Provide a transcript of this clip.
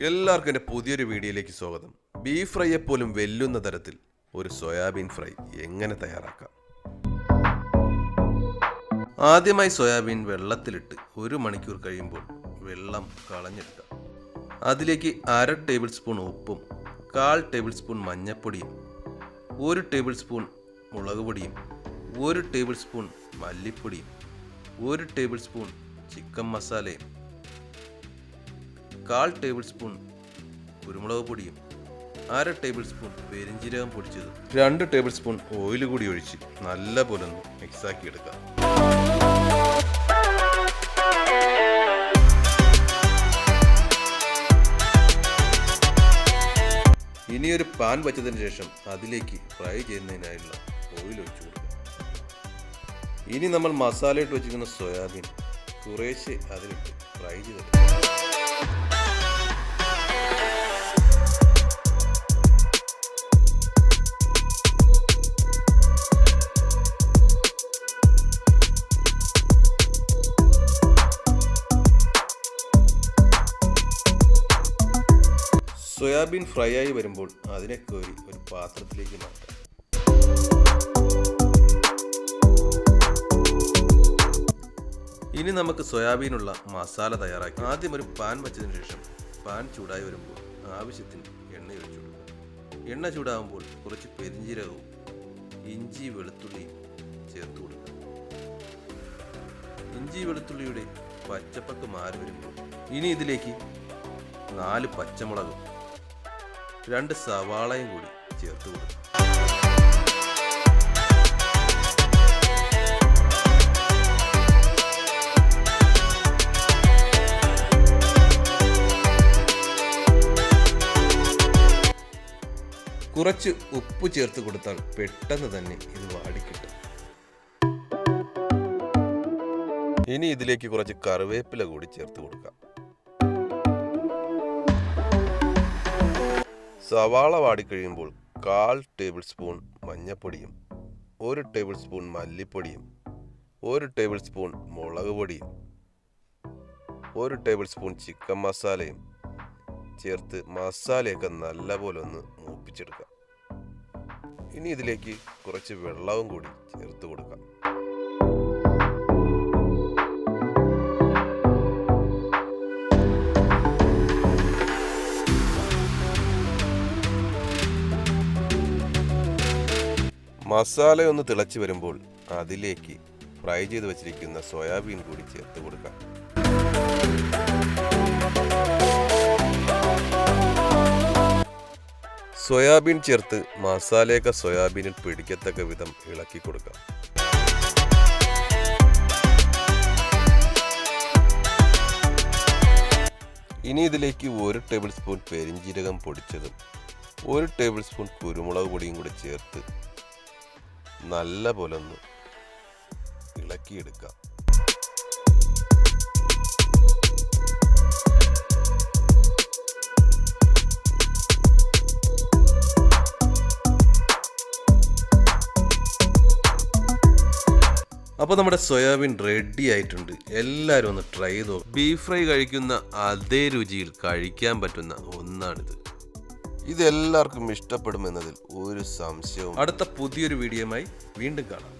എല്ലാവർക്കും എൻ്റെ പുതിയൊരു വീഡിയോയിലേക്ക് സ്വാഗതം. ബീഫ് ഫ്രൈയെ പോലും വെല്ലുന്ന തരത്തിൽ ഒരു സോയാബീൻ ഫ്രൈ എങ്ങനെ തയ്യാറാക്കാം. ആദ്യമായി സോയാബീൻ വെള്ളത്തിലിട്ട് 1 മണിക്കൂർ കഴിയുമ്പോൾ വെള്ളം കളഞ്ഞെടുക്കാം. അതിലേക്ക് 1/2 ടേബിൾ സ്പൂൺ ഉപ്പും 1/4 ടേബിൾ സ്പൂൺ മഞ്ഞൾപ്പൊടിയും 1 ടേബിൾ സ്പൂൺ മുളക് പൊടിയും 1 ടേബിൾ സ്പൂൺ മല്ലിപ്പൊടിയും 1 ടേബിൾ സ്പൂൺ ചിക്കൻ മസാലയും 1/4 ടേബിൾ സ്പൂൺ കുരുമുളക് പൊടിയും 1/2 ടേബിൾ സ്പൂൺ പെരിഞ്ജീരകം പൊടിച്ചതും 2 ടേബിൾ സ്പൂൺ ഓയിൽ കൂടി ഒഴിച്ച് നല്ലപോലെ ഒന്ന് മിക്സാക്കി എടുക്കാം. ഇനി ഒരു പാൻ വെച്ചതിന് ശേഷം അതിലേക്ക് ഫ്രൈ ചെയ്യുന്നതിനായുള്ള ഓയിൽ ഒഴിച്ചു കൊടുക്കാം. ഇനി നമ്മൾ മസാല ഇട്ട് വെച്ചിരിക്കുന്ന സോയാബീൻ കുറേശ്ശെ അതിലിട്ട് ഫ്രൈ ചെയ്തെടുക്കാം. സോയാബീൻ ഫ്രൈ ആയി വരുമ്പോൾ അതിനെ കോരി ഒരു പാത്രത്തിലേക്ക് മാറ്റാം. ഇനി നമുക്ക് സോയാബീനുള്ള മസാല തയ്യാറാക്കി. ആദ്യം ഒരു പാൻ വെച്ചതിന് ശേഷം പാൻ ചൂടായി വരുമ്പോൾ ആവശ്യത്തിന് എണ്ണ ഒഴിച്ചു കൊടുക്കുക. എണ്ണ ചൂടാകുമ്പോൾ കുറച്ച് പെരിഞ്ജീരകവും ഇഞ്ചി വെളുത്തുള്ളിയും ചേർത്ത് കൊടുക്കുക. ഇഞ്ചി വെളുത്തുള്ളിയുടെ പച്ചപ്പൊക്കെ മാറി വരുമ്പോൾ ഇനി ഇതിലേക്ക് 4 പച്ചമുളകും 2 സവാളയും കൂടി ചേർത്ത് കൊടുക്കും. കുറച്ച് ഉപ്പ് ചേർത്ത് കൊടുത്താൽ പെട്ടെന്ന് തന്നെ ഇത് വാടിക്കിട്ടും. ഇനി ഇതിലേക്ക് കുറച്ച് കറിവേപ്പില കൂടി ചേർത്ത് കൊടുക്കാം. സവാള വാടിക്കഴിയുമ്പോൾ 1/4 ടേബിൾ സ്പൂൺ മഞ്ഞൾപ്പൊടിയും 1 ടേബിൾ സ്പൂൺ മല്ലിപ്പൊടിയും 1 ടേബിൾ സ്പൂൺ മുളക് പൊടിയും 1 ടേബിൾ സ്പൂൺ ചിക്കൻ മസാലയും ചേർത്ത് മസാലയൊക്കെ നല്ലപോലെ ഒന്ന് മൂപ്പിച്ചെടുക്കാം. ഇനി ഇതിലേക്ക് കുറച്ച് വെള്ളവും കൂടി ചേർത്ത് കൊടുക്കാം. മസാല ഒന്ന് തിളച്ച് വരുമ്പോൾ അതിലേക്ക് ഫ്രൈ ചെയ്ത് വെച്ചിരിക്കുന്ന സോയാബീൻ കൂടി ചേർത്ത് കൊടുക്കാം. സോയാബീൻ ചേർത്ത് മസാലയൊക്കെ സോയാബീനിൽ പിടിക്കത്തക്ക വിധം ഇളക്കി കൊടുക്കാം. ഇനി ഇതിലേക്ക് 1 ടേബിൾ സ്പൂൺ പെരിഞ്ജീരകം പൊടിച്ചതും 1 ടേബിൾ സ്പൂൺ കുരുമുളക് പൊടിയും കൂടി ചേർത്ത് നല്ല പോലെ ഒന്ന് ഇളക്കിയെടുക്കാം. അപ്പോൾ നമ്മുടെ സോയാബീൻ റെഡി ആയിട്ടുണ്ട്. എല്ലാവരും ഒന്ന് ട്രൈ ചെയ്തോ. ബീഫ് ഫ്രൈ കഴിക്കുന്ന അതേ രുചിയിൽ കഴിക്കാൻ പറ്റുന്ന ഒന്നാണിത്. ഇതെല്ലാവർക്കും ഇഷ്ടപ്പെടുമെന്നതിൽ ഒരു സംശയവും. അടുത്ത പുതിയൊരു വീഡിയോയുമായി വീണ്ടും കാണാം.